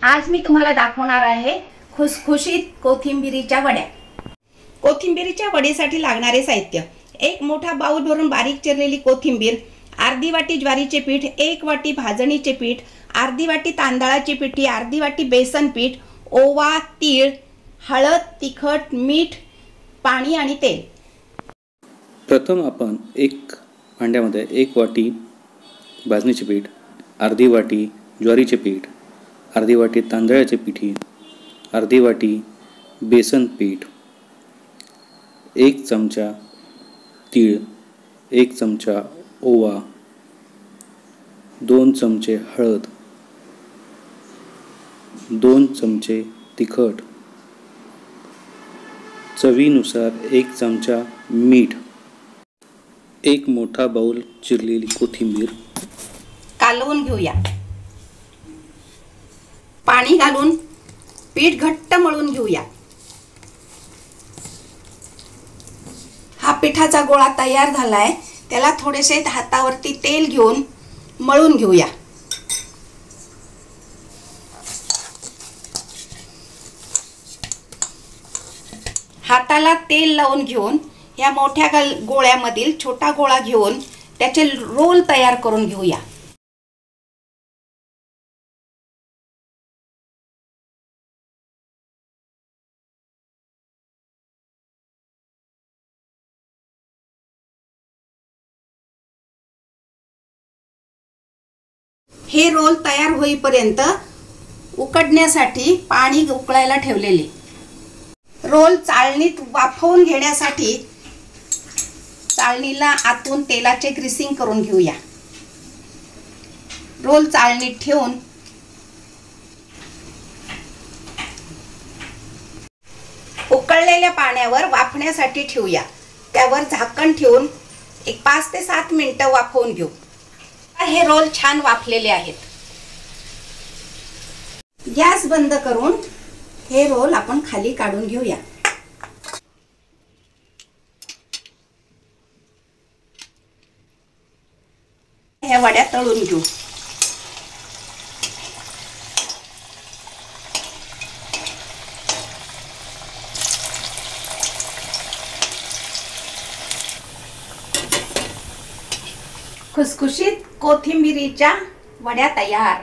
आज मी तुम्हाला दाखवणार आहे खुसखुशीत कोथिंबीरीच्या वड्या। कोथिंबीरीच्या वडीसाठी लागणारे साहित्य: एक मोठा बाउल भरून बारीक चिरलेली कोथिंबीर, अर्धी वाटी ज्वारीचे पीठ, एक वाटी भाजणीचे पीठ, अर्धी वाटी तांदळाची पिठी, अर्धी वाटी बेसन पीठ, ओवा, तीळ, हळद, तिखट, मीठ, पाणी आणि तेल। प्रथम आपण एक भांड्यामध्ये एक वाटी भाजणीचे पीठ, अर्धी वाटी ज्वारीचे पीठ, अर्धी वाटी तांदळाची पिठी, अर्धी वाटी बेसन पीठ, एक चमचा तीळ, एक चमचा ओवा, 2 चमचे हळद, 2 चमचे तिखट, चवीनुसार 1 चमचा मीठ, एक मोठा बाउल चिरलेली कोथिंबीर। कालवून घेऊया। पाणी घालून पीठ घट्ट मळून घेऊया। हा पिठाचा गोळा तयार झालाय, त्याला थोडेसे हातावरती तेल घेऊन मळून घेऊया। हाताला तेल लावून घेऊन या मोठ्या गोळ्यामधील छोटा गोळा घेऊन त्याचे रोल तयार करून घेऊया। हे रोल तयार होईपर्यंत उकडण्यासाठी पाणी उकळायला ठेवलेले। रोल चाळणीत वाफवून घेण्यासाठी चाळणीला आतून तेलाचे ग्रीसिंग करून घेऊया। रोल चाळणीत ठेवून उकळलेल्या पाण्यावर वाफण्यासाठी ठेवूया। त्यावर झाकण ठेवून एक 5 ते 7 मिनिटे वाफवून घेऊ। हे रोल छान वाफलेले आहेत। गॅस बंद करून हे रोल आपण खाली काढून घेऊया। ह्या वड्या तळून घेऊ। खुसखुशीत कोथिंबीरीच्या वड्या तयार।